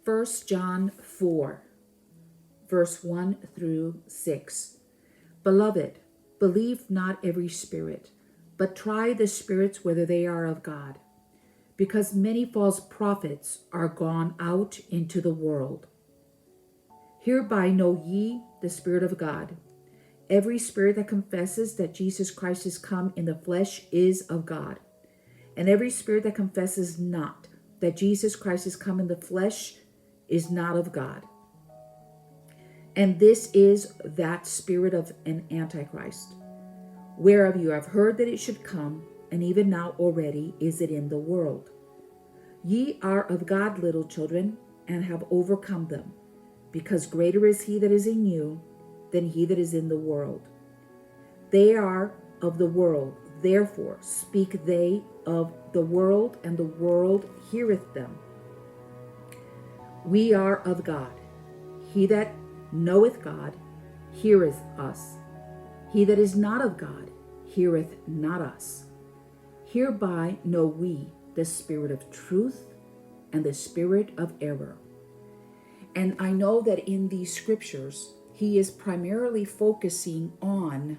1 John 4, verse 1 through 6. Beloved, believe not every spirit, but try the spirits whether they are of God, because many false prophets are gone out into the world. Hereby know ye the Spirit of God. Every spirit that confesses that Jesus Christ is come in the flesh is of God. And every spirit that confesses not that Jesus Christ is come in the flesh is not of God. And this is that spirit of an antichrist, whereof you have heard that it should come, and even now already is it in the world. Ye are of God, little children, and have overcome them, because greater is he that is in you than he that is in the world. They are of the world, therefore speak they of the world, and the world heareth them. We are of God. He that knoweth God heareth us. He that is not of God heareth not us. Hereby know we the spirit of truth and the spirit of error. And I know that in these scriptures, he is primarily focusing on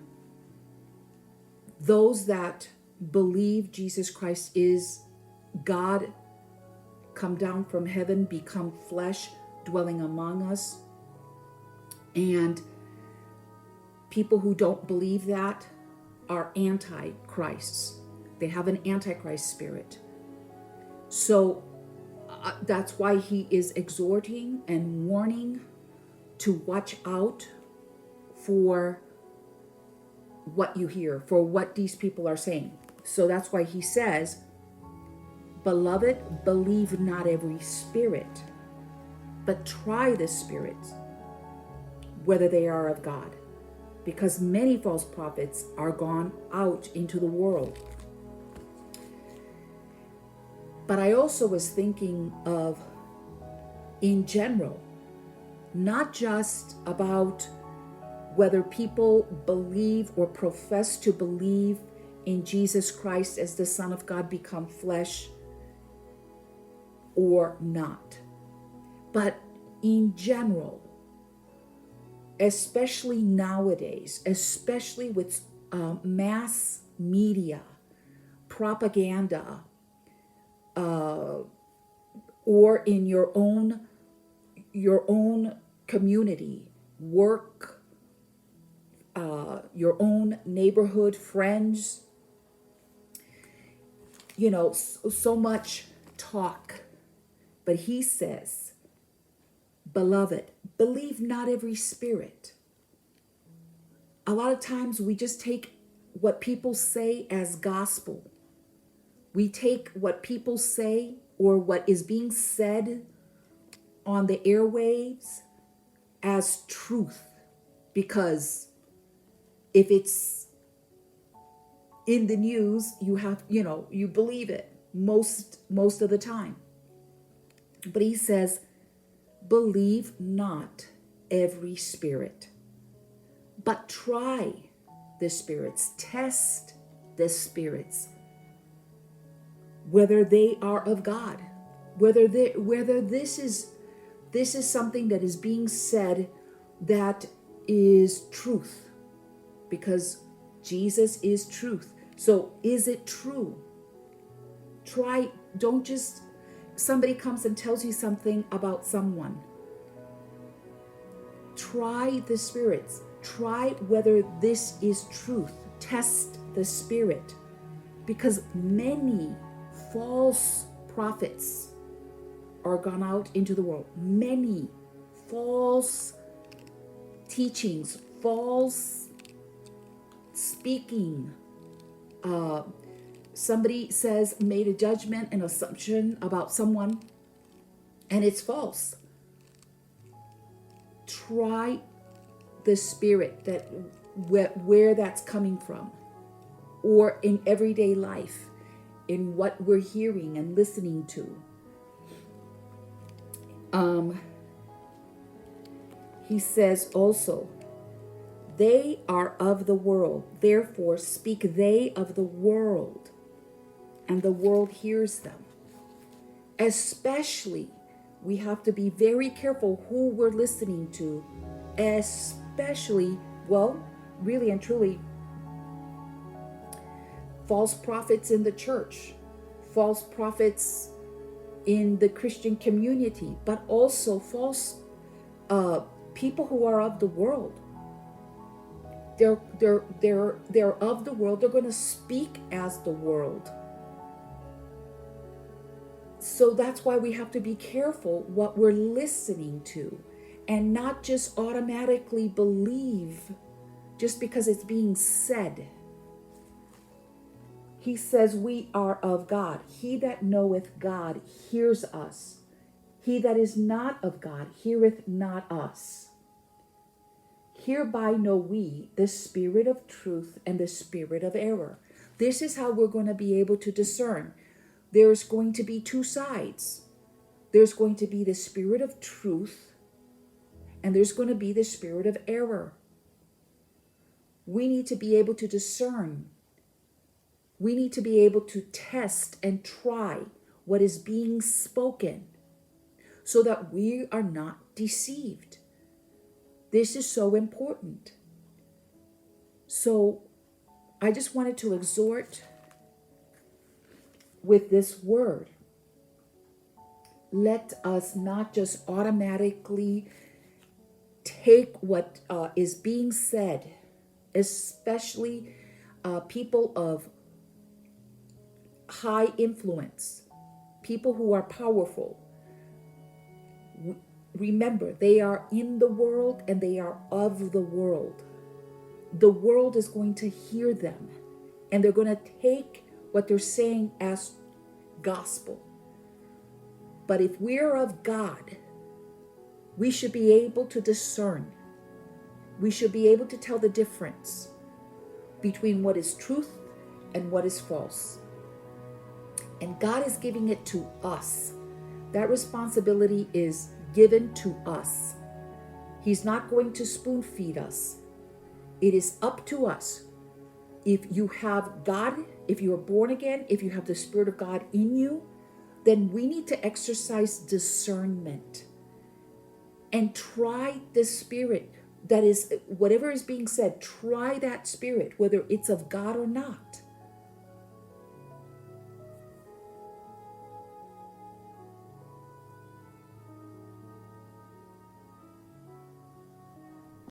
those that believe Jesus Christ is God, come down from heaven, become flesh, dwelling among us. And people who don't believe that are antichrists. They have an antichrist spirit. So that's why he is exhorting and warning to watch out for what you hear, for what these people are saying. So that's why he says, beloved, believe not every spirit, but try the spirits, whether they are of God, because many false prophets are gone out into the world. But I also was thinking of, in general, not just about whether people believe or profess to believe in Jesus Christ as the Son of God become flesh or not, but in general, especially nowadays, especially with mass media, propaganda, or in your own community, work, your own neighborhood, friends, so much talk. But he says, beloved, believe not every spirit. A lot of times we just take what people say as gospel. We take what people say or what is being said on the airwaves as truth, because if it's in the news, you believe it most of the time. But he says, believe not every spirit, but try the spirits, test the spirits, whether they are of God, whether this is something that is being said that is truth, because Jesus is truth. So is it true? Don't just, somebody comes and tells you something about someone. Try the spirits. Try whether this is truth. Test the spirit, because many false prophets are gone out into the world. Many false teachings, false speaking. Somebody made a judgment, an assumption about someone, and it's false. Try the spirit, that where that's coming from, or in everyday life, in what we're hearing and listening to. He says also, they are of the world, therefore speak they of the world, and the world hears them. Especially We have to be very careful who we're listening to, especially, well, really and truly, false prophets in the church, false prophets in the Christian community, but also false people who are of the world. They're of the world. They're going to speak as the world. So that's why we have to be careful what we're listening to, and not just automatically believe just because it's being said. He says we are of God. He that knoweth God hears us. He that is not of God heareth not us. Hereby know we the spirit of truth and the spirit of error. This is how we're going to be able to discern. There's going to be two sides. There's going to be the spirit of truth, and there's going to be the spirit of error. We need to be able to discern. We need to be able to test and try what is being spoken so that we are not deceived. This is so important. So I just wanted to exhort with this word. Let us not just automatically take what is being said, especially people of high influence, people who are powerful. Remember, they are in the world and they are of the world. The world is going to hear them, and they're going to take what they're saying as gospel. But if we're of God, we should be able to discern. We should be able to tell the difference between what is truth and what is false. And God is giving it to us. That responsibility is given to us. He's not going to spoon feed us. It is up to us. If you have God, if you are born again, if you have the Spirit of God in you, then we need to exercise discernment and try the Spirit. That is, whatever is being said, try that Spirit, whether it's of God or not.